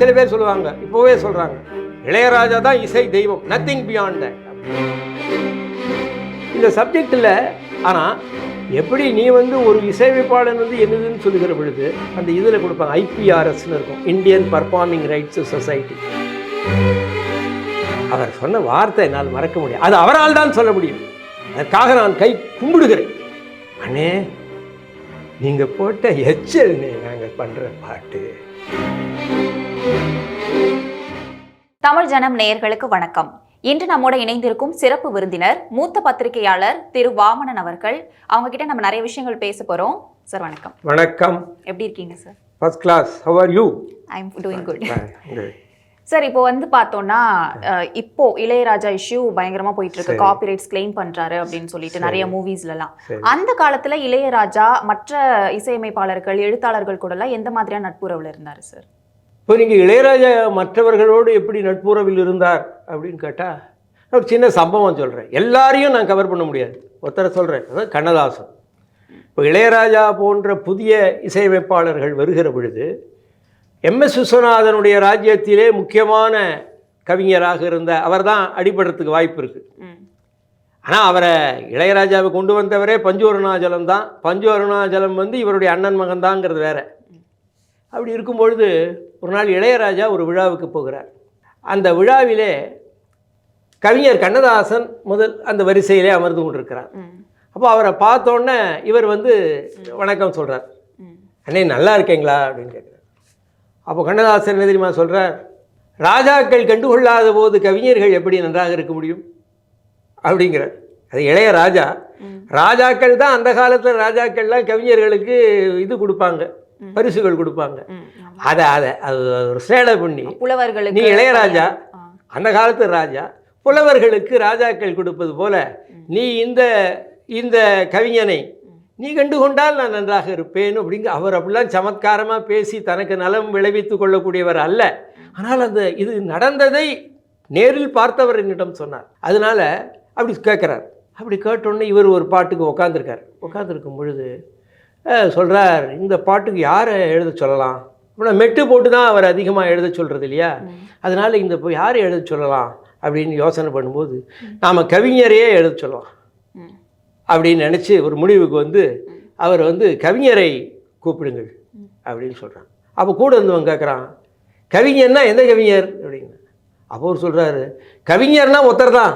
சில பேர் சொல்லுவாங்க, இப்போவே சொல்கிறாங்க, இளையராஜா தான் இசை தெய்வம், நத்திங் பியாண்ட் தட். இந்த சப்ஜெக்டில் ஆனால் எப்படி நீ வந்து ஒரு இசையமைப்பாளன் வந்து என்னதுன்னு சொல்லுகிற பொழுது அந்த இதில் கொடுப்பாங்க, ஐபிஆர்எஸ்ன்னு இருக்கும், இந்தியன் பர்ஃபார்மிங் ரைட்ஸ் சொசைட்டி. அவர் சொன்ன வார்த்தை என்னால் மறக்க முடியும். அது அவரால் தான் சொல்ல முடியும். அதற்காக நான் கை கும்பிடுகிறேன். அண்ணே, நீங்கள் போட்ட எச்சல்னே நாங்கள் பண்ணுற பாட்டு. தமிழ் ஜனம் நேயர்களுக்கு வணக்கம். இன்று நம்மோட இணைந்திருக்கும் சிறப்பு விருந்தினர் மூத்த பத்திரிகையாளர் திரு வாமனன் அவர்கள். அவங்க கிட்ட நம்ம நிறைய விஷயங்கள் பேச போறோம். சார் வணக்கம். வணக்கம். எப்படி இருக்கீங்க sir? First class. How are you? I am doing good. Sir, இப்போ வந்து பார்த்தோம்னா இப்போ இளையராஜா இஷ்யூ பயங்கரமா போயிட்டு இருக்கு. காப்பிரைட்ஸ் கிளைம் பண்றாரு அப்படின்னு சொல்லிட்டு நிறைய மூவிஸ்லாம். அந்த காலத்துல இளையராஜா மற்ற இசையமைப்பாளர்கள், எழுத்தாளர்கள் கூட எல்லாம் எந்த மாதிரியான நட்புறவுல இருந்தாரு சார்? இப்போ நீங்கள் இளையராஜா மற்றவர்களோடு எப்படி நட்புறவில் இருந்தார் அப்படின்னு கேட்டால், ஒரு சின்ன சம்பவம் சொல்கிறேன். எல்லாரையும் நான் கவர் பண்ண முடியாது, ஒருத்தரை சொல்கிறேன். அதாவது கண்ணதாசன். இப்போ இளையராஜா போன்ற புதிய இசையமைப்பாளர்கள் வருகிற பொழுது எம்எஸ் விஸ்வநாதனுடைய ராஜ்யத்திலே முக்கியமான கவிஞராக இருந்த அவர் தான் அடிபடுறதுக்கு வாய்ப்பு இருக்குது. ஆனால் அவரை இளையராஜாவை கொண்டு வந்தவரே பஞ்சு அருணாச்சலம் தான். பஞ்சு அருணாச்சலம் வந்து இவருடைய அண்ணன் மகன் தாங்கிறது வேற. அப்படி இருக்கும்பொழுது ஒரு நாள் இளையராஜா ஒரு விழாவுக்கு போகிறார். அந்த விழாவிலே கவிஞர் கண்ணதாசன் முதல் அந்த வரிசையிலே அமர்ந்து கொண்டிருக்கிறார். அப்போ அவரை பார்த்தோன்னே இவர் வந்து வணக்கம் சொல்கிறார். அண்ணே நல்லா இருக்கீங்களா அப்படின்னு கேட்குறார். அப்போ கண்ணதாசன் என்ன தெரியுமா சொல்கிறார்? ராஜாக்கள் கண்டுகொள்ளாத போது கவிஞர்கள் எப்படி நன்றாக இருக்க முடியும் அப்படிங்கிறார். அது இளையராஜா. ராஜாக்கள் தான் அந்த காலத்தில் ராஜாக்கள்லாம் கவிஞர்களுக்கு இது கொடுப்பாங்க, பரிசுகள் கொடுப்பாங்க. அதை அது ஒரு சேடை பண்ணி நீ இளையராஜா, அந்த காலத்து ராஜா, புலவர்களுக்கு ராஜாக்கள் கொடுப்பது போல நீ இந்த கவிஞனை நீ கண்டுகொண்டால் நான் நன்றாக இருப்பேன் அப்படிங்க. அவர் அப்படிலாம் சமத்காரமாக பேசி தனக்கு நலம் விளைவித்து கொள்ளக்கூடியவர் அல்ல. ஆனால் இது நடந்ததை நேரில் பார்த்தவர் என்னிடம் சொன்னார். அதனால அப்படி கேட்குறார். அப்படி கேட்டோடனே இவர் ஒரு பாட்டுக்கு உட்காந்துருக்கார். உட்காந்துருக்கும் பொழுது சொல்கிறார், இந்த பாட்டுக்கு யாரை எழுத சொல்லலாம்? அப்படின்னா மெட்டு போட்டு தான் அவர் அதிகமாக எழுத சொல்கிறது இல்லையா? அதனால் இந்த இப்போ யாரை எழுத சொல்லலாம் அப்படின்னு யோசனை பண்ணும்போது நாம் கவிஞரையே எழுத சொல்லலாம் அப்படின்னு நினச்சி ஒரு முடிவுக்கு வந்து அவர் வந்து கவிஞரை கூப்பிடுங்கள் அப்படின்னு சொல்கிறாங்க. அப்போ கூட இருந்தவங்க கேட்குறான், கவிஞர்னா எந்த கவிஞர் அப்படின்னு. அப்போ அவர் சொல்கிறாரு, கவிஞர்னா ஒருத்தர் தான்.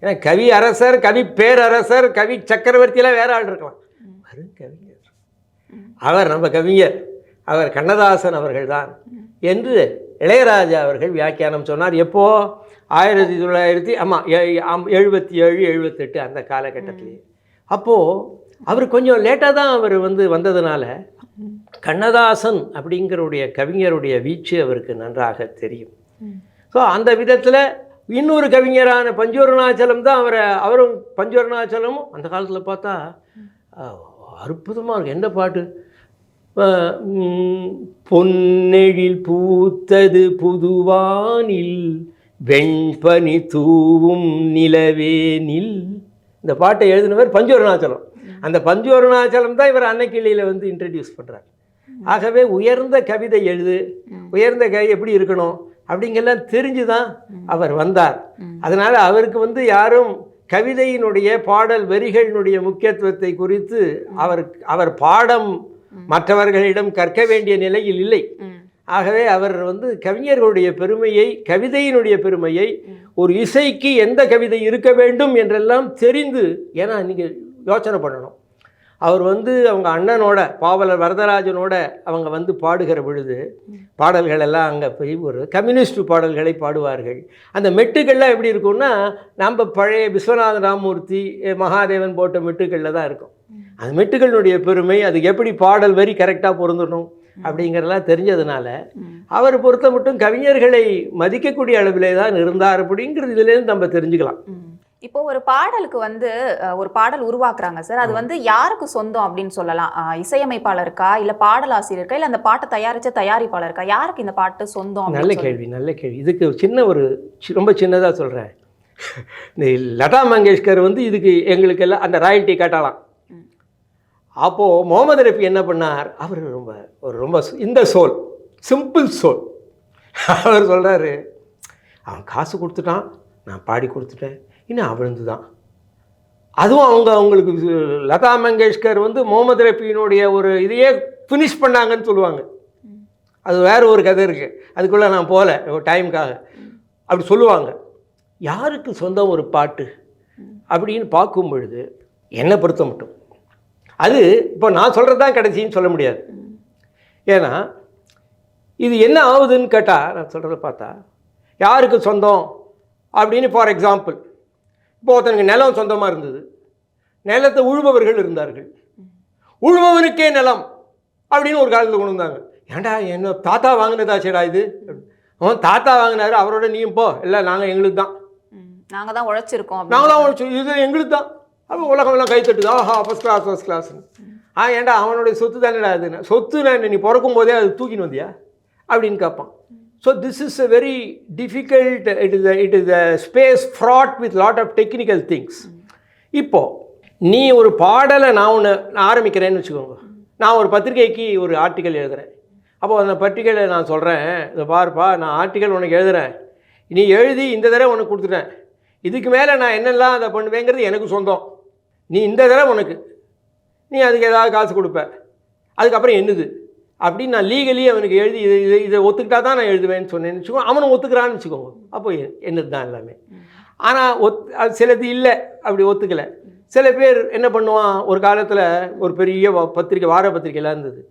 ஏன்னா கவி அரசர், கவி பேரரசர், கவி சக்கரவர்த்தியெல்லாம் வேற ஆள் இருக்கலாம். கவிஞர் அவர் நம்ம கவிஞர், அவர் கண்ணதாசன் அவர்கள் தான் என்று இளையராஜா அவர்கள் வியாக்கியானம் சொன்னார். எப்போ? 1977, 78 அந்த காலகட்டத்திலேயே. அப்போது அவர் கொஞ்சம் லேட்டாக தான் அவர் வந்ததுனால கண்ணதாசன் அப்படிங்கிறவுடைய கவிஞருடைய வீச்சு அவருக்கு நன்றாக தெரியும். ஸோ அந்த விதத்தில் இன்னொரு கவிஞரான பஞ்சு அருணாச்சலம் தான் அவரும் பஞ்சு அருணாச்சலமும் அந்த காலத்தில் பார்த்தா அற்புதமாக இருக்கும். என்ன பாட்டு? பொன்னெழில் பூத்தது புதுவானில் வெண்பனி தூவும் நிலவேனில். இந்த பாட்டை எழுதினவர் பஞ்சு அருணாச்சலம். அந்த பஞ்சு அருணாச்சலம் தான் இவர் அன்னைக்கிளியில் இன்ட்ரடியூஸ் பண்ணுறார். ஆகவே உயர்ந்த கவிதை எழுது, உயர்ந்த எப்படி இருக்கணும் அப்படிங்கெல்லாம் தெரிஞ்சு தான் அவர் வந்தார். அதனால் அவருக்கு யாரும் கவிதையினுடைய பாடல் வரிகளினுடைய முக்கியத்துவத்தை குறித்து அவர் பாடம் மற்றவர்களிடம் கற்க வேண்டிய நிலையில் இல்லை. ஆகவே அவர் கவிஞர்களுடைய பெருமையை, கவிதையினுடைய பெருமையை, ஒரு இசைக்கு எந்த கவிதை இருக்க வேண்டும் என்றெல்லாம் தெரிந்து, ஏன்னா நீங்கள் யோசனை பண்ணணும், அவர் அவங்க அண்ணனோட பாவலர் வரதராஜனோட அவங்க பாடுகிற பொழுது பாடல்கள் எல்லாம் அங்கே போய் ஒரு கம்யூனிஸ்ட் பாடல்களை பாடுவார்கள். அந்த மெட்டுக்கள்லாம் எப்படி இருக்கும்னா நம்ம பழைய விஸ்வநாத ராமமூர்த்தி, மகாதேவன் போட்ட மெட்டுக்களில் தான் இருக்கும். அந்த மெட்டுக்களுடைய பெருமை, அதுக்கு எப்படி பாடல் வரி கரெக்டாக பொருந்தணும் அப்படிங்கிறதெல்லாம் தெரிஞ்சதுனால அவர் பொறுத்த மட்டும் கவிஞர்களை மதிக்கக்கூடிய அளவிலே தான் இருந்தார் அப்படிங்கிறது இதுலேருந்து நம்ம தெரிஞ்சுக்கலாம். இப்போ ஒரு பாடலுக்கு ஒரு பாடல் உருவாக்குறாங்க சார், அது யாருக்கு சொந்தம் அப்படின்னு சொல்லலாம்? இசையமைப்பாளருக்கா, இல்லை பாடலாசிரியருக்கா, இல்லை அந்த பாட்டை தயாரித்த தயாரிப்பாளருக்கா? யாருக்கு இந்த பாட்டு சொந்தம்? நல்ல கேள்வி, நல்ல கேள்வி. இதுக்கு ரொம்ப சின்னதாக சொல்கிறேன். இந்த லதா மங்கேஷ்கர் இதுக்கு எங்களுக்கெல்லாம் அந்த ராயல்ட்டி காட்டலாம். அப்போது முகமது ரஃபி என்ன பண்ணார்? அவர் ரொம்ப இந்த சோல், சிம்பிள் சோல், அவர் சொல்கிறாரு, அவன் காசு கொடுத்துட்டான், நான் பாடி கொடுத்துட்டேன், இன்னும் அவளுந்து தான். அதுவும் அவங்களுக்கு லதா மங்கேஷ்கர் வந்து முகமது ரஃபியினுடைய ஒரு இதையே ஃபினிஷ் பண்ணாங்கன்னு சொல்லுவாங்க. அது வேறு ஒரு கதை இருக்குது, அதுக்குள்ளே நான் போகல ஒரு டைமுக்காக. அப்படி சொல்லுவாங்க. யாருக்கு சொந்தம் ஒரு பாட்டு அப்படின்னு பார்க்கும் பொழுது என்னை பொறுத்த மட்டும் அது இப்போ நான் சொல்கிறது தான் கடைசின்னு சொல்ல முடியாது. ஏன்னா இது என்ன ஆகுதுன்னு கேட்டால், நான் சொல்கிறத பார்த்தா யாருக்கு சொந்தம் அப்படின்னு, ஃபார் எக்ஸாம்பிள் இப்போ ஒருத்தனுக்கு நிலம் சொந்தமாக இருந்தது, நிலத்தை உழுபவர்கள் இருந்தார்கள், உழுபவனுக்கே நிலம் அப்படின்னு ஒரு காலத்தில் கொண்டு வந்தாங்க. ஏன்டா என்ன தாத்தா வாங்கினதா சேடா இது, அவன் தாத்தா வாங்கினாரு, அவரோட நீயும் போ, இல்லை நாங்கள் எங்களுக்கு தான், நாங்கள் தான் உழைச்சிருக்கோம், நாங்கள் தான் உழைச்சோம், இது எங்களுக்கு தான். அப்போ உலகமெல்லாம் கை தட்டுது, ஆஹா ஃபஸ்ட் கிளாஸ் ஃபஸ்ட் கிளாஸ்ன்னு. ஏன்டா அவனுடைய சொத்து தானேடா அதுன்னு. சொத்து நான் நீ பிறக்கும் போதே அது தூக்கின்னு வந்தியா அப்படின்னு கேட்பான். So this is a very difficult, it is a space fraught with lot of technical things. இப்போது நீ ஒரு பாடலை நான் ஒன்று ஆரம்பிக்கிறேன்னு வச்சுக்கோங்க, நான் ஒரு பத்திரிகைக்கு ஒரு ஆர்டிக்கல் எழுதுகிறேன். அப்போது அந்த பத்திரிகையில் நான் சொல்கிறேன், இதை பாருப்பா நான் ஆர்டிக்கல் உனக்கு எழுதுகிறேன், நீ எழுதி இந்த தடவை உனக்கு கொடுத்துட்டேன், இதுக்கு மேலே நான் என்னெல்லாம் அதை பண்ணுவேங்கிறது எனக்கு சொந்தம், நீ இந்த தடவை உனக்கு நீ அதுக்கு ஏதாவது காசு கொடுப்ப, அதுக்கப்புறம் என்னது அப்படின்னு நான் லீகலி அவனுக்கு எழுதி இதை ஒத்துக்கிட்டா தான் நான் எழுதுவேன்னு சொன்னேன்னு வச்சுக்கோங்க, அவனும் ஒத்துக்கிறான்னு வச்சுக்கோங்க, அப்போ என்னது தான் எல்லாமே. ஆனால் அது சிலது இல்லை, அப்படி ஒத்துக்கலை. சில பேர் என்ன பண்ணுவான், ஒரு காலத்தில் ஒரு பெரிய பத்திரிக்கை, வார பத்திரிக்கைலாம் இருந்தது,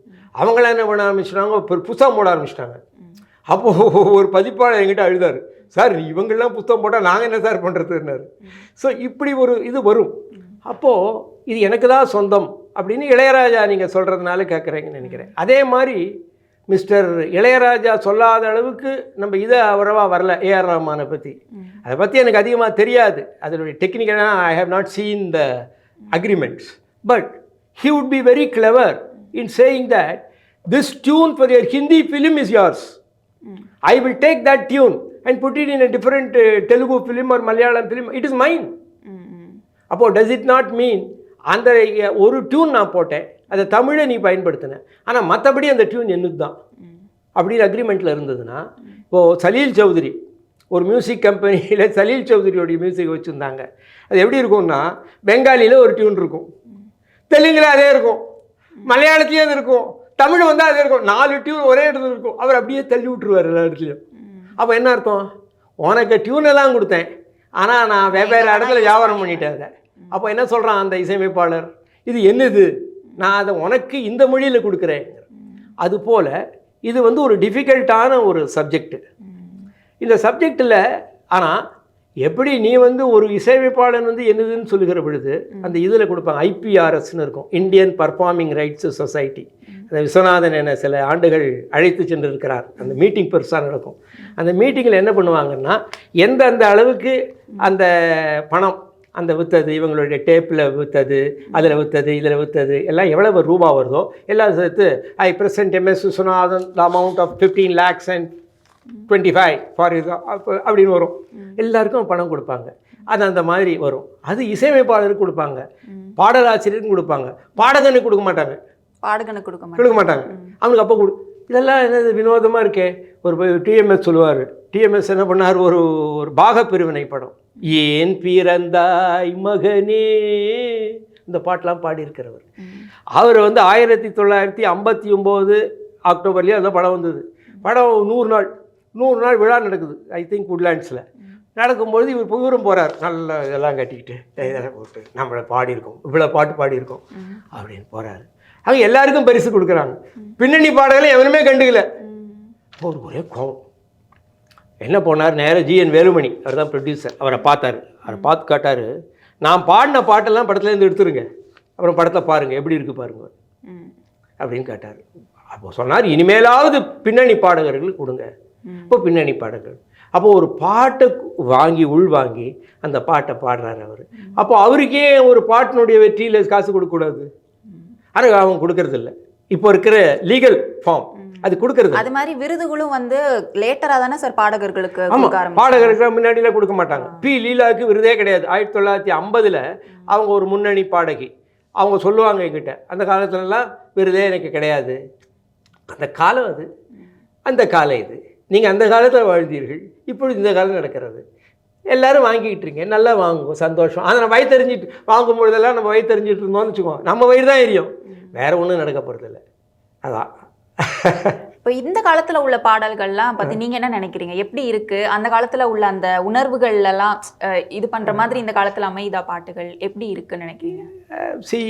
அவங்களாம் என்ன பண்ண ஆரம்பிச்சிட்டாங்க, புத்தகம் போட ஆரம்பிச்சிட்டாங்க. அப்போது ஒரு பதிப்பாளர் என்கிட்ட அழுதார், சார் இவங்கெல்லாம் புத்தகம் போட்டால் நாங்கள் என்ன சார் பண்ணுறதுன்னாரு. ஸோ இப்படி ஒரு இது வரும். அப்போது இது எனக்கு தான் சொந்தம் அப்படின்னு இளையராஜா நீங்கள் சொல்கிறதுனால கேட்குறீங்கன்னு நினைக்கிறேன். அதே மாதிரி மிஸ்டர் இளையராஜா சொல்லாத அளவுக்கு நம்ம இதை அவ்வளவா வரல ஏஆர் ரஹ்மானை பற்றி. அதை பற்றி எனக்கு அதிகமாக தெரியாது, அதனுடைய டெக்னிக்கலாக I have not seen the agreements. But he would be very clever in saying that this tune for your Hindi film is yours. I will take that tune and put it in a different Telugu film or Malayalam film. It is mine. அப்போ does it not mean அந்த ஒரு tune நான் போட்டேன், அதை தமிழை நீ பயன்படுத்தின, ஆனால் மற்றபடி அந்த டியூன் என்னது தான் அப்படின்னு அக்ரிமெண்ட்டில் இருந்ததுன்னா, இப்போது சலீல் சௌத்ரி ஒரு மியூசிக் கம்பெனியில் சலீல் சௌத்ரியோடைய மியூசிக் வச்சுருந்தாங்க. அது எப்படி இருக்கும்னா, பெங்காலியில் ஒரு டியூன் இருக்கும், தெலுங்கில் அதே இருக்கும், மலையாளத்துலேயும் அது இருக்கும், தமிழ் வந்தால் அதே இருக்கும், 4 டியூன் ஒரே இடத்துல இருக்கும். அவர் அப்படியே தள்ளி விட்டுருவார் எல்லா இடத்துலையும். அப்போ என்ன அர்த்தம், உனக்கு டியூன் எல்லாம் கொடுத்தேன், ஆனால் நான் வெவ்வேறு இடத்துல வியாபாரம் பண்ணிட்டேன் அதை. அப்போ என்ன சொல்கிறான் அந்த இசையமைப்பாளர், இது என்னது, நான் அதை உனக்கு இந்த மொழியில் கொடுக்குறேன். அதுபோல் இது வந்து ஒரு டிஃபிகல்ட்டான ஒரு சப்ஜெக்டு. இந்த சப்ஜெக்டில் ஆனால் எப்படி நீ வந்து ஒரு இசையமைப்பாளன் வந்து என்னதுன்னு சொல்லுகிற பொழுது அந்த இதில் கொடுப்பாங்க, ஐபிஆர்எஸ்ன்னு இருக்கும், இந்தியன் பர்ஃபார்மிங் ரைட்ஸ் சொசைட்டி. அந்த விஸ்வநாதன் என சில ஆண்டுகள் அழைத்து சென்று இருக்கிறார். அந்த மீட்டிங் பெருசாக நடக்கும். அந்த மீட்டிங்கில் என்ன பண்ணுவாங்கன்னா, எந்தெந்த அளவுக்கு அந்த பணம் அந்த விற்றது, இவங்களுடைய டேப்பில் விற்றது, அதில் விற்றது, இதில் விற்றது எல்லாம் எவ்வளவு ரூபா வருதோ எல்லாம் சேர்த்து I present MS Viswanathan the amount of 15 lakhs and 25 for இது அப்படின்னு வரும். எல்லாருக்கும் பணம் கொடுப்பாங்க. அது அந்த மாதிரி வரும். அது இசையமைப்பாளருக்கு கொடுப்பாங்க, பாடலாசிரியருக்கும் கொடுப்பாங்க, பாடகனுக்கு கொடுக்க மாட்டாங்க, பாடகனுக்கு கொடுக்க மாட்டாங்க. அவனுக்கு அப்போ இதெல்லாம் என்னது வினோதமாக இருக்கே. ஒரு டிஎம்எஸ் சொல்லுவார், டிஎம்எஸ் என்ன பண்ணார், ஒரு பாகப்பிரிவினை படம், ஏன் பிறந்தாய் மகனே, இந்த பாட்டெலாம் பாடியிருக்கிறவர். அவர் வந்து 1959 அக்டோபர்லேயே அந்த படம் வந்தது. படம் 100 நாள் விழா நடக்குது, ஐ திங்க் உட்லேண்ட்ஸில். நடக்கும்பொழுது இவரும் போகிறார், நல்ல இதெல்லாம் கட்டிக்கிட்டு இதெல்லாம் போட்டு நம்மளை பாடியிருக்கோம், இவ்வளோ பாட்டு பாடியிருக்கோம் அப்படின்னு போகிறாரு. அவங்க எல்லாருக்கும் பரிசு கொடுக்குறாங்க, பின்னணி பாடல்களை எவனுமே கண்டுக்கல. ஒரு ஒரே கோவம். என்ன போனார், நேராக ஜிஎன் வேலுமணி, அவர் தான் ப்ரொடியூசர், அவரை பார்த்தாரு. அவரை பார்த்து காட்டார், நான் பாடின பாட்டெல்லாம் படத்துலேருந்து எடுத்துருங்க, அப்புறம் படத்தை பாருங்கள் எப்படி இருக்குது பாருங்க அப்படின்னு கேட்டார். அப்போ சொன்னார், இனிமேலாவது பின்னணி பாடகர்கள் கொடுங்க. இப்போ பின்னணி பாடகர்கள் அப்போ ஒரு பாட்டை உள்வாங்கி அந்த பாட்டை பாடுறாரு அவர். அப்போ அவருக்கே ஒரு பாட்டினுடைய வெற்றியில் காசு கொடுக்கக்கூடாது, ஆனால் அவங்க கொடுக்கறது இல்லை. இப்போ இருக்கிற லீகல் ஃபார்ம் அது கொடுக்கறது. அது மாதிரி விருதுகளும் வந்து லேட்டராக தானே சார் பாடகர்களுக்கு, பாடகர்களுக்கு முன்னாடியில் கொடுக்க மாட்டாங்க. பி லீலாவுக்கு விருதே கிடையாது. 1950 அவங்க ஒரு முன்னணி பாடகி, அவங்க சொல்லுவாங்க என்கிட்ட, அந்த காலத்துலலாம் விருதே எனக்கு கிடையாது. அந்த காலம் அது, அந்த காலம் இது. நீங்கள் அந்த காலத்தில் வாழ்ந்தீர்கள், இப்பொழுது இந்த காலம் நடக்கிறது. எல்லோரும் வாங்கிக்கிட்டுருங்க, நல்லா வாங்குவோம், சந்தோஷம். அதை நம்ம வயிற்றறிஞ்சிட்டு வாங்கும் பொழுதெல்லாம் நம்ம வயிற்றறிஞ்சிட்டு இருந்தோம்னு வச்சுக்கோங்க, நம்ம வயிறு தான் எரியும், வேறு ஒன்றும் நடக்க போகிறதில்ல. அதான். இப்போ இந்த காலத்துல உள்ள பாடல்கள்லாம் பத்தி நீங்க என்ன நினைக்கிறீங்க? எப்படி இருக்கு அந்த காலத்துல உள்ள அந்த உணர்வுகள் எல்லாம் இது பண்ற மாதிரி இந்த காலத்துல அமைதா பாட்டுகள் எப்படி இருக்குன்னு நினைக்கிறீங்க? See,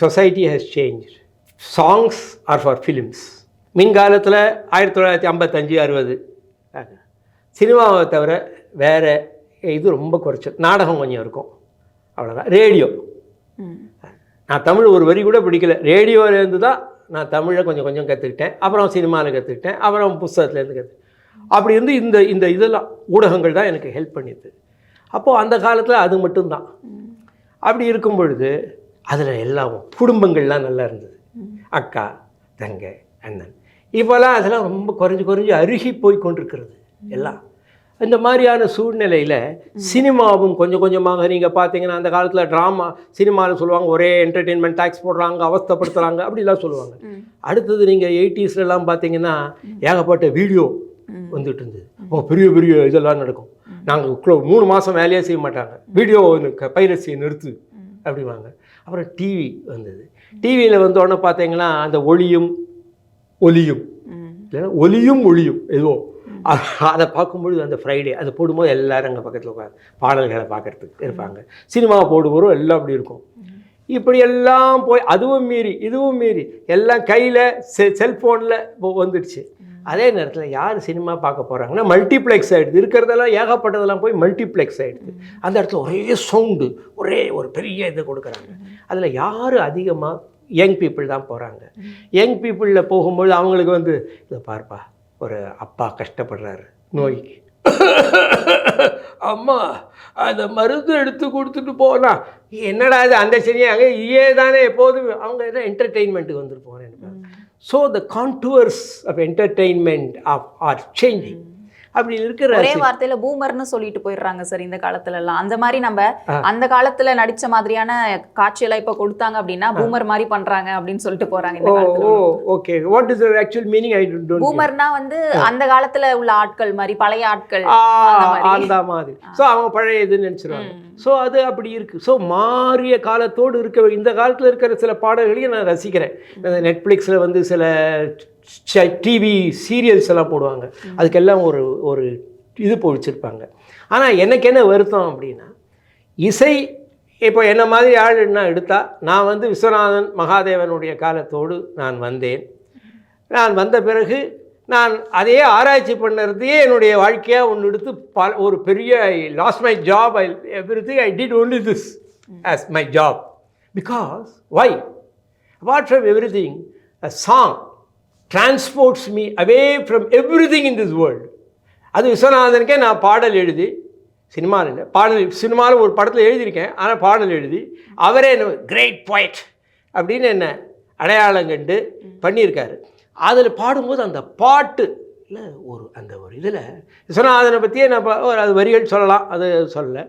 society has changed. Songs are for films. மின்காலத்தில் 1955 60 சினிமாவை தவிர வேறு இது ரொம்ப குறைச்சல். நாடகம் கொஞ்சம் இருக்கும், அவ்வளோதான். ரேடியோ, நான் தமிழ் ஒரு வரி கூட பிடிக்கல, ரேடியோலேருந்து தான் நான் தமிழை கொஞ்சம் கொஞ்சம் கற்றுக்கிட்டேன். அப்புறம் சினிமாவில் கற்றுக்கிட்டேன், அப்புறம் புஸ்தகத்துலேருந்து அப்படி இருந்து இந்த இதெல்லாம் ஊடகங்கள் தான் எனக்கு ஹெல்ப் பண்ணிது. அப்போது அந்த காலத்தில் அது மட்டும்தான். அப்படி இருக்கும் பொழுது அதில் எல்லாம் குடும்பங்கள்லாம் நல்லா இருந்தது, அக்கா தங்கை அண்ணன். இப்போல்லாம் அதெல்லாம் ரொம்ப குறைஞ்சி அருகி போய் கொண்டிருக்கிறது எல்லாம். இந்த மாதிரியான சூழ்நிலையில் சினிமாவும் கொஞ்சம் கொஞ்சமாக நீங்கள் பார்த்தீங்கன்னா, அந்த காலத்தில் ட்ராமா சினிமாவில் சொல்லுவாங்க ஒரே என்டர்டெயின்மெண்ட் டேக்ஸ் போடுறாங்க, அவஸ்தைப்படுத்துகிறாங்க, அப்படிலாம் சொல்லுவாங்க. அடுத்தது நீங்கள் 80ஸ்லாம் பார்த்தீங்கன்னா ஏகப்பட்ட வீடியோ வந்துட்டு இருந்தது. பெரிய பெரிய இதெல்லாம் நடக்கும். நாங்கள் 3 மாதம் வேலையே செய்ய மாட்டாங்க, வீடியோ பைரசியை நிறுத்து அப்படிவாங்க. அப்புறம் டிவி வந்தது. டிவியில் வந்தோடனே பார்த்தீங்கன்னா அந்த ஒளியும் ஒலியும் இல்லைன்னா ஒலியும் ஒளியும் ஏதோ அதை பார்க்கும்பொழுது அந்த ஃப்ரைடே அது போடும்போது எல்லோரும் அங்கே பக்கத்தில் உட்காந்து பாடல்களை பார்க்குறதுக்கு இருப்பாங்க. சினிமா போடும்போதும் எல்லாம் அப்படி இருக்கும். இப்படி எல்லாம் போய் அதுவும் மீறி இதுவும் மீறி எல்லாம் கையில் செல்ஃபோனில் வந்துடுச்சு. அதே நேரத்தில் யார் சினிமா பார்க்க போகிறாங்கன்னா மல்டிப்ளெக்ஸ் ஆகிடுது. இருக்கிறதெல்லாம் ஏகப்பட்டதெல்லாம் போய் மல்டிப்ளெக்ஸ் ஆகிடுது. அந்த இடத்துல ஒரே சவுண்டு, ஒரே ஒரு பெரிய இது கொடுக்குறாங்க. அதில் யார் அதிகமாக யங் பீப்புள் தான் போகிறாங்க. யங் பீப்புளில் போகும்போது அவங்களுக்கு இதை பார்ப்பா, ஒரு அப்பா கஷ்டப்படுறாரு நோய்க்கு, அம்மா அந்த மருந்து எடுத்து கொடுத்துட்டு போனா என்னடா இது அந்த சரியாக இதே தானே எப்போதும் அவங்க எதாவது என்டர்டெயின்மெண்ட்டுக்கு வந்துட்டு போகிறேன். So the contours of entertainment are changing. அப்படி இருக்கிற ஒரே வார்த்தையில பூமர்னு சொல்லிட்டு போயிடுறாங்க சார் இந்த காலத்துல எல்லாம். அந்த மாதிரி நம்ம அந்த காலத்துல நடிச்ச மாதிரியான காட்சியெல்லாம் இப்ப கொடுத்தாங்க அப்படின்னா பூமர் மாதிரி பண்றாங்க அப்படின்னு சொல்லிட்டு போறாங்க இந்த காலத்துல. Okay, what is the actual meaning? I don't know. பூமர்னா அந்த காலத்துல உள்ள ஆட்கள் மாதிரி, பழைய ஆட்கள் அந்த மாதிரி. ஸோ அவங்க பழைய இதுன்னு நினைச்சிருவாங்க. ஸோ அது அப்படி இருக்கு. ஸோ மாறிய காலத்தோடு இருக்க இந்த காலத்தில் இருக்கிற சில பாடல்களையும் நான் ரசிக்கிறேன். நெட்ஃப்ளிக்ஸில் சில டிவி சீரியல்ஸ் எல்லாம் போடுவாங்க, அதுக்கெல்லாம் ஒரு இது போடிச்சிருப்பாங்க. ஆனால் எனக்கு என்ன வருத்தம் அப்படின்னா, இசை இப்போ என்ன மாதிரி ஆள் என்ன எடுத்தால், நான் விஸ்வநாதன் மகாதேவனுடைய காலத்தோடு நான் வந்தேன். நான் வந்த பிறகு நான் அதையே ஆராய்ச்சி பண்ணுறதையே என்னுடைய வாழ்க்கையாக ஒன்று எடுத்து ஒரு பெரிய lost my job, everything I did only this as my job. Because why? Apart from everything, a song transports me away from everything in this world. அது விஸ்வநாதனுக்கே நான் பாடல் எழுதி, சினிமாவில் ஒரு படத்தில் எழுதியிருக்கேன், ஆனால் பாடல் எழுதி அவரே என்ன கிரேட் பாய்ட் அப்படின்னு என்ன அடையாளம் கண்டு பண்ணியிருக்காரு. அதில் பாடும்போது அந்த பாட்டு இல்லை ஒரு இதில் விஸ்வநாதனை பற்றியே நான் அது வரிகள் சொல்லலாம், அது சொல்லலை.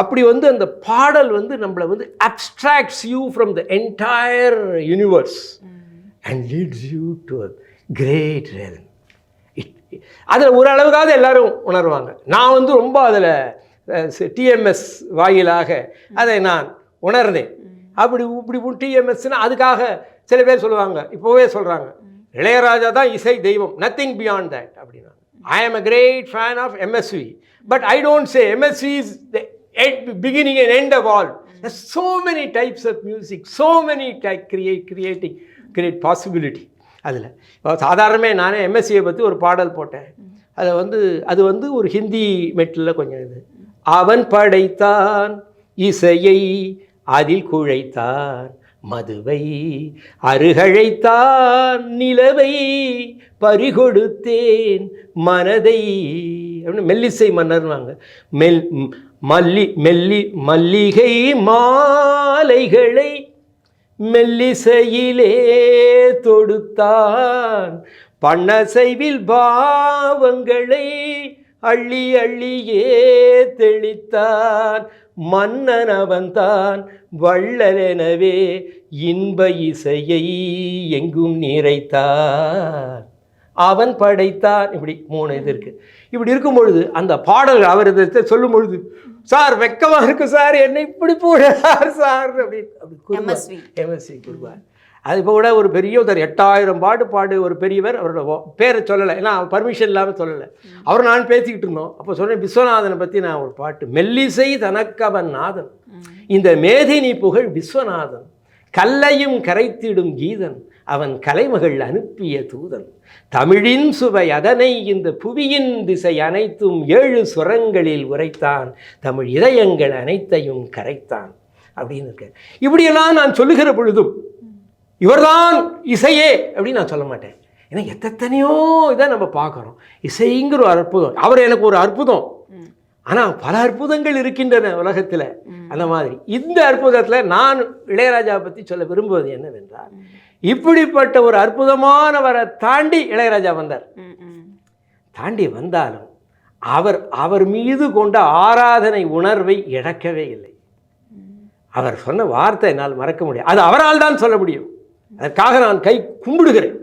அப்படி அந்த பாடல் நம்மளை abstracts you from the entire universe and leads you to a great realm. அதில் ஓரளவுக்காவது எல்லாரும் உணர்வாங்க. நான் ரொம்ப அதில் டிஎம்எஸ் வாயிலாக அதை நான் உணர்ந்தேன். இப்படி டிஎம்எஸ்னால் அதுக்காக சில பேர் சொல்லுவாங்க, இப்போவே சொல்கிறாங்க, இளையராஜா தான் இசை தெய்வம், நத்திங் பியாண்ட் தட் அப்படின்னா. I am a great fan of MSV, but I don't say MSV is the beginning and end of all. There's so many types of music, so many creating great possibility. அதில் சாதாரணமே நானே எம்எஸ்சியை பற்றி ஒரு பாடல் போட்டேன். அதை அது ஒரு ஹிந்தி மெட்டில் கொஞ்சம் இது, அவன் படைத்தான் இசையை அதில் குழைத்தான் மதுவை அருகழைத்தான் நிலவை பறிகொடுத்தேன் மனதை அப்படின்னு மெல்லிசை மன்னர்வாங்க. மல்லிகை மாலைகளை மெல்லிசையிலே தொடுத்தான், பண்ணசைவில் பாவங்களை அள்ளி அள்ளியே தெளித்தான், மன்னன் அவன்தான் வள்ளலெனவே இன்ப இசையை எங்கும் நிறைத்தான் அவன் படைத்தான், இப்படி 3 இது இருக்குது. இப்படி இருக்கும் பொழுது அந்த பாடல்கள் அவர் இதை சொல்லும் பொழுது, சார் வெக்கமாக இருக்கு சார், என்னை இப்படி போடுறார் சார் அப்படி எம்எஸ்வி குருவார். அது இப்போ கூட ஒரு பெரிய 8000 பாடு ஒரு பெரியவர், அவரோட பேரை சொல்லலை, ஏன்னா பர்மிஷன் இல்லாமல் சொல்லலை. அவர் நான் பேசிக்கிட்டு இருந்தோம். அப்போ சொன்னேன், விஸ்வநாதனை பற்றி நான் ஒரு பாட்டு, மெல்லிசை தனக்கவன் நாதன், இந்த மேதினி புகழ் விஸ்வநாதன், கல்லையும் கரைத்திடும் கீதன், அவன் கலைமகள் அனுப்பிய தூதன், தமிழின் சுவை அதனை இந்த புவியின் திசை அனைத்தும் 7 சுரங்களில் உரைத்தான், தமிழ் இதயங்கள் அனைத்தையும் கரைத்தான் அப்படின்னு இருக்க. இப்படியெல்லாம் நான் சொல்லுகிற பொழுதும் இவர்தான் இசையே அப்படின்னு நான் சொல்ல மாட்டேன். ஏன்னா எத்தனையோ இதை நம்ம பார்க்குறோம். இசைங்கிற ஒரு அற்புதம், அவர் எனக்கு ஒரு அற்புதம். ஆனால் பல அற்புதங்கள் இருக்கின்றன உலகத்தில். அந்த மாதிரி இந்த அற்புதத்தில் நான் இளையராஜாவை பற்றி சொல்ல விரும்புவது என்னவென்றால், இப்படிப்பட்ட ஒரு அற்புதமானவரை தாண்டி இளையராஜா வந்தார். தாண்டி வந்தாலும் அவர் மீது கொண்ட ஆராதனை உணர்வை இழக்கவே இல்லை. அவர் சொன்ன வார்த்தை என்னால் மறக்க முடியும். அது அவரால் தான் சொல்ல முடியும். அதற்காக நான் கை கும்பிடுகிறேன்.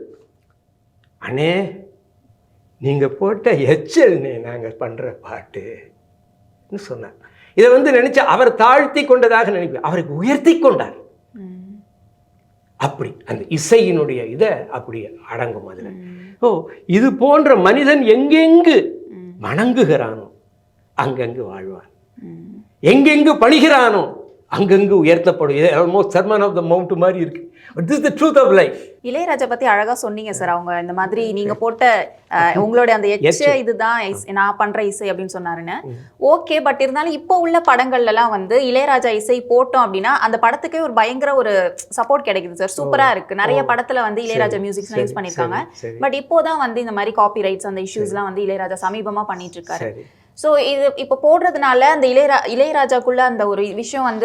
அண்ணே, நீங்கள் போட்ட எச்சல்னே நாங்கள் பண்ணுற பாட்டுன்னு சொன்னார். இதை நினைச்சு அவர் தாழ்த்தி கொண்டதாக நினைப்பேன். அவருக்கு உயர்த்தி கொண்டார். அப்படி அந்த இசையினுடைய இதை அப்படி அடங்கும் அதில். இது போன்ற மனிதன் எங்கெங்கு வணங்குகிறானோ அங்கங்கு வாழ்வான், எங்கெங்கு பணிகிறானோ அங்கங்கு உயர்த்தப்படும். இது almost sermon of the mount மாதிரி இருக்கு. This is the truth of life. Ilaiyaraaja பத்தி அழகா சொன்னீங்க சார். அவங்க இந்த மாதிரி நீங்க போட்ட உங்களுடைய அந்த எச்ச இதுதான் நான் பண்ற இசை அப்படின்னு சொன்னாருன்னு. ஓகே, பட் இருந்தாலும் இப்போ உள்ள படங்கள்ல எல்லாம் இளையராஜா இசை போட்டோம் அப்படின்னா அந்த படத்துக்கே ஒரு பயங்கர ஒரு சப்போர்ட் கிடைக்குது சார். சூப்பரா இருக்கு. நிறைய படத்துல இளையராஜா மியூசிக்ஸ் யூஸ் பண்ணிருக்காங்க. பட் இப்போதான் இந்த மாதிரி காப்பி ரைட்ஸ் அந்த இஷ்யூஸ் எல்லாம் இளையராஜா சமீபமா பண்ணிட்டு இருக்காரு. ஸோ இது இப்போ போடுறதுனால அந்த இளையராஜாக்குள்ள அந்த ஒரு விஷயம்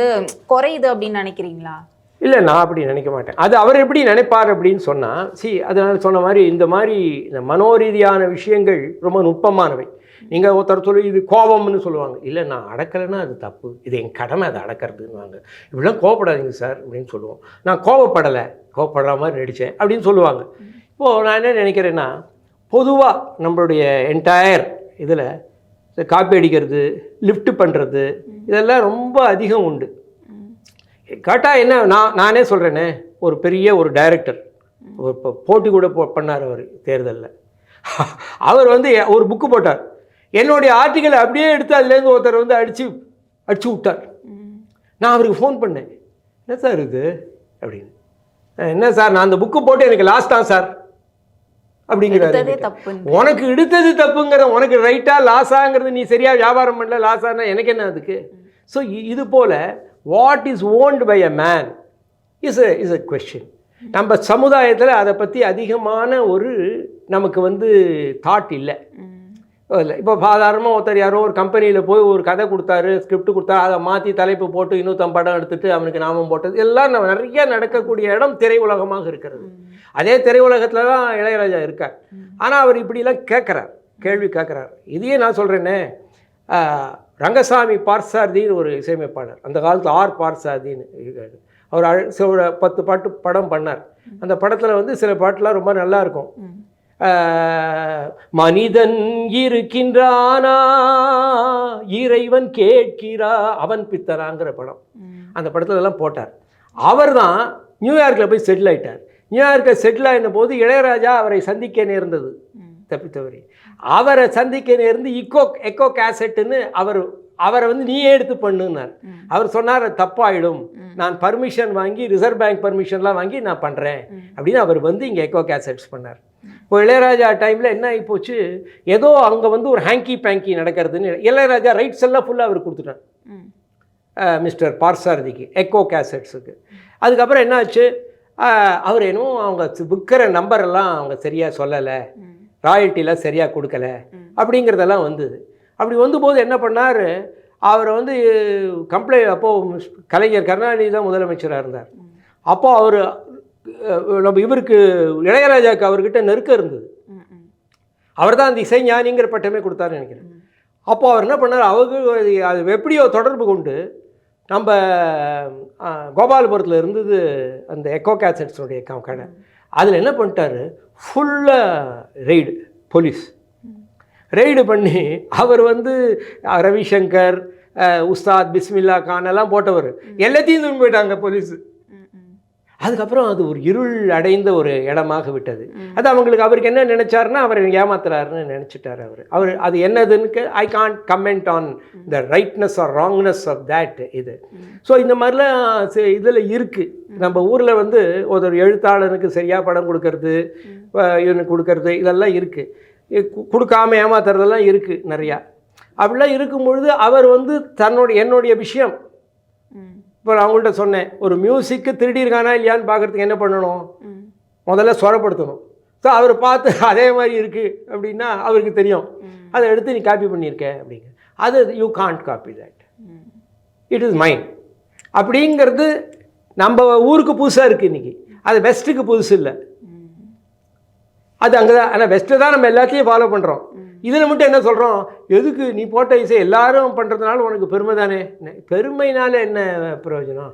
குறையுது அப்படின்னு நினைக்கிறீங்களா? இல்லை, நான் அப்படி நினைக்க மாட்டேன். அது அவர் எப்படி நினைப்பார் அப்படின்னு சொன்னால், அதனால் சொன்ன மாதிரி இந்த இந்த மனோரீதியான விஷயங்கள் ரொம்ப நுட்பமானவை. நீங்கள் ஒருத்தர் சொல்லி இது கோபம்னு சொல்லுவாங்க. இல்லை, நான் அடக்கலைன்னா அது தப்பு, இது என் கடமை அதை அடக்கிறதுன்னுவாங்க. இப்படிலாம் கோவப்படாதீங்க சார் அப்படின்னு சொல்லுவோம். நான் கோவப்படுற மாதிரி நடித்தேன் அப்படின்னு சொல்லுவாங்க. இப்போது நான் என்ன நினைக்கிறேன்னா, பொதுவாக நம்மளுடைய என்டையர் இதில் காப்பி அடிக்கிறது, லிஃப்ட் பண்ணுறது, இதெல்லாம் ரொம்ப அதிகம் உண்டு. கேட்டால் என்ன, நானே சொல்கிறேனே, ஒரு பெரிய ஒரு டைரக்டர் ஒரு போட்டி கூட பண்ணார் அவர் தேர்தலில். அவர் ஒரு புக்கு போட்டார். என்னுடைய ஆர்டிக்கலை அப்படியே எடுத்து அதுலேருந்து ஒருத்தர் அடிச்சு விட்டார். நான் அவருக்கு ஃபோன் பண்ணேன், என்ன சார் இது அப்படின்னு. என்ன சார், நான் அந்த புக்கு போட்டு எனக்கு லாஸ் தான் சார் அப்படிங்கிறாரு. உனக்கு எடுத்தது தப்புங்கிற, உனக்கு ரைட்டா லாஸாங்கிறது, நீ சரியா வியாபாரம் பண்ணல, லாஸானா எனக்கு என்ன அதுக்கு? ஸோ இது போல what is owned by a man is a question. நம்ம சமுதாயத்தில் அதை பற்றி அதிகமான ஒரு நமக்கு தாட் இல்லை. இப்போ சாதாரணமாக ஒருத்தர் யாரோ ஒரு கம்பெனியில் போய் ஒரு கதை கொடுத்தாரு, ஸ்கிரிப்ட் கொடுத்தாரு, அதை மாற்றி தலைப்பு போட்டு 250 படம் எடுத்துகிட்டு அவனுக்கு நாமம் போட்டது எல்லாம் நிறைய நடக்கக்கூடிய இடம் திரையுலகமாக இருக்கிறது. அதே திரையுலகத்தில் தான் இளையராஜா இருக்கார். ஆனால் அவர் இப்படிலாம் கேள்வி கேட்குறார். இதையே நான் சொல்கிறேன்னே, ரங்கசாமி பார்சாரதின்னு ஒரு இசையமைப்பாளர், அந்த காலத்தில் பார்சாரதின்னு இருக்காரு. அவர் 10 பாட்டு படம் பண்ணார். அந்த படத்தில் சில பாட்டுலாம் ரொம்ப நல்லா இருக்கும். மனிதன் இருக்கின்றானா இறைவன் கேட்கிறா அவன் பித்தராங்கிற படம். அந்த படத்துல எல்லாம் போட்டார். அவர் தான் நியூயார்க்கில் போய் செட்டில் ஆயிட்டார். நியூயார்க்கில் செட்டில் ஆகின போது இளையராஜா அவரை சந்திக்க நேர்ந்தது. தப்பித்தவரி அவரை சந்திக்க நேர்ந்து எக்கோ கேசட்டுன்னு அவரை நீயே எடுத்து பண்ணுன்னார். அவர் சொன்னார், தப்பாயிடும், நான் பர்மிஷன் வாங்கி ரிசர்வ் பேங்க் பர்மிஷன்லாம் வாங்கி நான் பண்ணுறேன் அப்படின்னு அவர் இங்கே எக்கோ கேசட்ஸ் பண்ணார். இப்போ இளையராஜா டைமில் என்ன ஆகி போச்சு, ஏதோ அங்கே ஒரு ஹேங்கி பேங்கி நடக்கிறதுன்னு இளையராஜா ரைட்ஸ் எல்லாம் ஃபுல்லாக அவர் கொடுத்துட்டார் மிஸ்டர் பார்சாரதிக்கு, எக்கோ கேசட்ஸுக்கு. அதுக்கப்புறம் என்ன ஆச்சு, அவர் என்னமோ அவங்க விற்கிற நம்பரெல்லாம் அவங்க சரியாக சொல்லலை, ராயல்ட்டிலாம் சரியாக கொடுக்கல அப்படிங்கிறதெல்லாம் வந்தது. அப்படி வந்தபோது என்ன பண்ணார், அவரை அப்போது கலைஞர் கருணாநிதி தான் முதலமைச்சராக இருந்தார். அப்போது அவர் நம்ம இவருக்கு இளையராஜாவுக்கு அவர்கிட்ட நெருக்கம் இருந்தது. அவர் தான் அந்த இசைஞானிங்கிற பட்டமே கொடுத்தாருன்னு நினைக்கிறேன். அப்போது அவர் என்ன பண்ணார், அது எப்படியோ தொடர்பு கொண்டு நம்ம கோபாலபுரத்தில் இருந்தது அந்த எக்கோ கேசட்ஸுடைய கடை. அதில் என்ன பண்ணிட்டாரு, ஃபுல்லாக ரெய்டு, போலீஸ் ரெய்டு பண்ணி அவர் வந்து ரவிசங்கர், உஸ்தாத் பிஸ்மில்லா கான் எல்லாம் போட்டவர் எல்லாத்தையும் தூக்கி போயிட்டாங்க போலீஸு. அதுக்கப்புறம் அது ஒரு இருள் அடைந்த ஒரு இடமாக விட்டது. அது அவருக்கு என்ன நினைச்சாருன்னா, அவர் ஏமாத்துறாருன்னு நினச்சிட்டார் அவர் அது என்னதுன்னு I can't comment on the rightness or wrongness of that இது. ஸோ இந்த மாதிரிலாம் இதில் இருக்குது. நம்ம ஊரில் வந்து ஒரு எழுத்தாளனுக்கு சரியாக படம் கொடுக்கறது, இவனுக்கு கொடுக்கறது, இதெல்லாம் இருக்குது. கொடுக்காம ஏமாத்துறதெல்லாம் இருக்குது நிறையா. அப்படிலாம் இருக்கும்பொழுது அவர் வந்து என்னுடைய விஷயம், இப்போ நான் அவங்கள்ட்ட சொன்னேன், ஒரு மியூசிக்கு திருடியிருக்கானா இல்லையான்னு பார்க்குறதுக்கு என்ன பண்ணணும், முதல்ல ஸ்வரப்படுத்தணும். ஸோ அவர் பார்த்து அதே மாதிரி இருக்குது அப்படின்னா அவருக்கு தெரியும், அதை எடுத்து நீ காப்பி பண்ணியிருக்க அப்படிங்க. அது you can't copy that, it is mind அப்படிங்கிறது நம்ம ஊருக்கு புதுசாக இருக்குது இன்றைக்கி. அது வெஸ்ட்டுக்கு புதுசு இல்லை, அது அங்கே தான். ஆனால் வெஸ்ட்டு தான் நம்ம எல்லாத்தையும் ஃபாலோ பண்ணுறோம். இதில் மட்டும் என்ன சொல்கிறோம், எதுக்கு நீ போட்ட இசை எல்லாரும் பண்ணுறதுனால உனக்கு பெருமை தானே. பெருமைனால என்ன பிரயோஜனம்?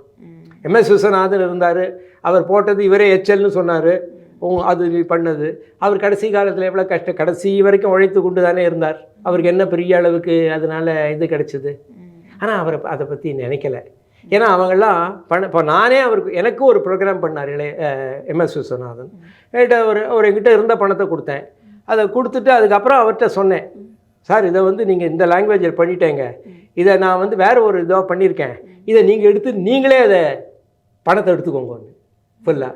MS விஸ்வநாதன் இருந்தார், அவர் போட்டது இவரே எச்எல்னு சொன்னார், அது பண்ணது. அவர் கடைசி காலத்தில் எவ்வளோ கடைசி வரைக்கும் உழைத்து கொண்டு தானே இருந்தார். அவருக்கு என்ன பெரிய அளவுக்கு அதனால் இது கிடச்சிது. ஆனால் அவர் அதை பற்றி நினைக்கலை. ஏன்னா அவங்கெல்லாம் இப்போ நானே எனக்கு ஒரு ப்ரோக்ராம் பண்ணார் MS விஸ்வநாதன். ஒரு என்கிட்ட இருந்த பணத்தை கொடுத்தேன். அதை கொடுத்துட்டு அதுக்கப்புறம் அவர்கிட்ட சொன்னேன், சார் இதை வந்து நீங்கள் இந்த லாங்குவேஜில் பண்ணிட்டேங்க, இதை நான் வந்து வேறு ஒரு இதாக பண்ணியிருக்கேன், இதை நீங்கள் எடுத்து நீங்களே அதை பணத்தை எடுத்துக்கோங்க ஃபுல்லாக.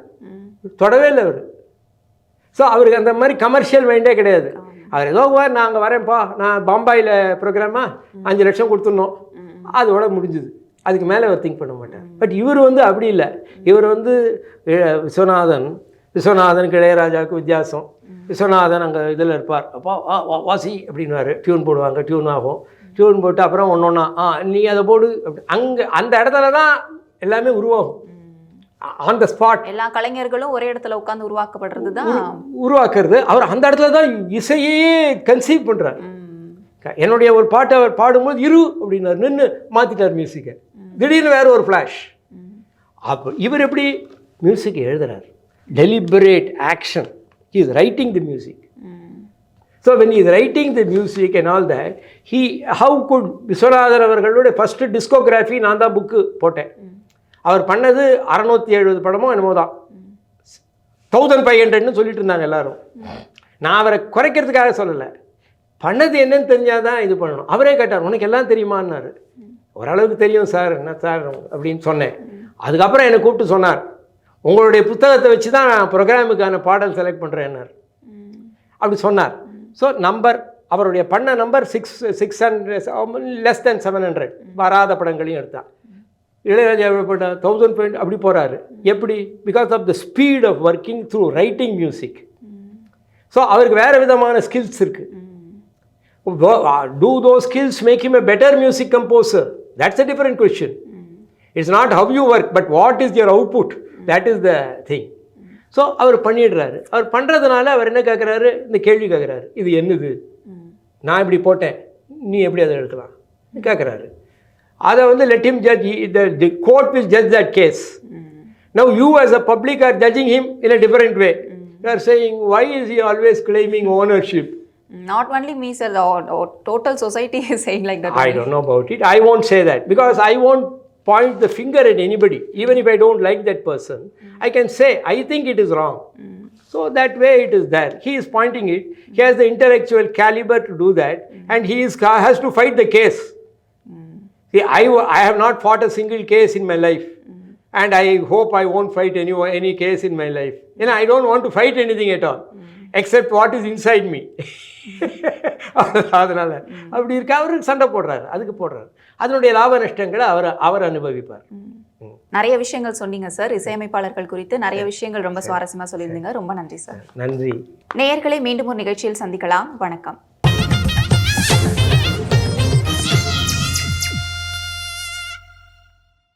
தொடவே இல்லை அவர். ஸோ அவருக்கு அந்த மாதிரி கமர்ஷியல் மைண்டே கிடையாது. அவர் ஏதோ நாங்கள் வரேன்ப்பா, நான் பாம்பாயில் ப்ரோக்ராமாக 5 லட்சம் கொடுத்துடணும், அதோட முடிஞ்சுது. அதுக்கு மேலே அவர் திங்க் பண்ண மாட்டார். பட் இவர் வந்து அப்படி இல்லை. இவர் வந்து விஸ்வநாதனுக்கு இளையராஜாவுக்கு வித்தியாசம். விஸ்வநாதன் அங்கே இதில் இருப்பார், அப்பா வாசி அப்படின்வார், டியூன் போடுவாங்க, டியூன் ஆகும், டியூன் போட்டு அப்புறம் ஒன்று ஒன்றா நீ அதை போடு அப்படி. அங்கே அந்த இடத்துல தான் எல்லாமே உருவாகும், ஆன் த ஸ்பாட். எல்லா கலைஞர்களும் ஒரே இடத்துல உட்காந்து உருவாக்கப்படுறது தான் உருவாக்குறது. அவர் அந்த இடத்துல தான் இசையே கன்சீவ் பண்ணுறார். என்னுடைய ஒரு பாட்டை அவர் பாடும்போது அப்படின்னார், நின்று மாற்றிட்டார் மியூசிக்கை, திடீர்னு வேறு ஒரு ஃப்ளாஷ். அப்போ இவர் எப்படி மியூசிக் எழுதுறார், deliberate action, he is writing the music. So when he is writing the music and all that, how could Viswanathan அவர்களுடைய ஃபர்ஸ்ட் டிஸ்கோகிராஃபி நான் தான் புக்கு போட்டேன். அவர் பண்ணது 670 படமோ என்னமோ தான், 1500ன்னு சொல்லிட்டு இருந்தாங்க எல்லாரும். நான் அவரை குறைக்கிறதுக்காக சொல்லலை, பண்ணது என்னன்னு தெரிஞ்சாதான் இது பண்ணணும். அவரே கேட்டார், உனக்கு எல்லாம் தெரியுமான்னாரு. ஓரளவுக்கு தெரியும் சார், என்ன சார் அப்படின்னு சொன்னேன். அதுக்கப்புறம் என்னை கூப்பிட்டு சொன்னார், உங்களுடைய புத்தகத்தை வச்சு தான் நான் ப்ரோக்ராமுக்கான பாடல் செலக்ட் பண்ணுறேன்னார். அப்படி சொன்னார். ஸோ அவருடைய பண்ண நம்பர் 600, less than 700 வராத படங்களையும் எடுத்தார். இளையராஜா பட 1000 அப்படி போகிறாரு. எப்படி? Because of the speed of working through writing music. So அவருக்கு வேறு விதமான ஸ்கில்ஸ் இருக்குது. Do those skills make him a better music composer? That's a different question. It's not how you work, but what is your output? That is the thing. So அவர் பண்ணிடுறாரு. அவர் பண்ணுறதுனால அவர் என்ன கேட்குறாரு, இந்த கேள்வி கேட்குறாரு, இது என்னது, நான் இப்படி போட்டேன், நீ எப்படி அதை எடுக்கலாம் கேட்குறாரு. அதை வந்து let him judge, the court will judge that case. Now you as a public are judging him in a different way. You are saying, why is he always claiming ownership? Not only me, sir, the total society is saying like that. I don't know about it. I won't say that, because I won't point the finger at anybody. Even if I don't like that person, I can say, I think it is wrong. So that way it is there. He is pointing it. He has the intellectual caliber to do that, and he has to fight the case. See, I have not fought a single case in my life, and I hope I won't fight any case in my life. And I don't want to fight anything at all, except what is inside me. அதனால் அப்படி இருக்க அவருக்கு சண்டை போடுறாரு, அதுக்கு போடுறாரு. அதனுடைய லாப நஷ்டங்களை அவர் அனுபவிப்பார். நிறைய விஷயங்கள் சொன்னீங்க சார், இசையமைப்பாளர்கள் குறித்து நிறைய விஷயங்கள் ரொம்ப சுவாரஸ்யமாக சொல்லியிருந்தீங்க. ரொம்ப நன்றி சார். நன்றி. நேயர்களை மீண்டும் ஒரு நிகழ்ச்சியில் சந்திக்கலாம். வணக்கம்.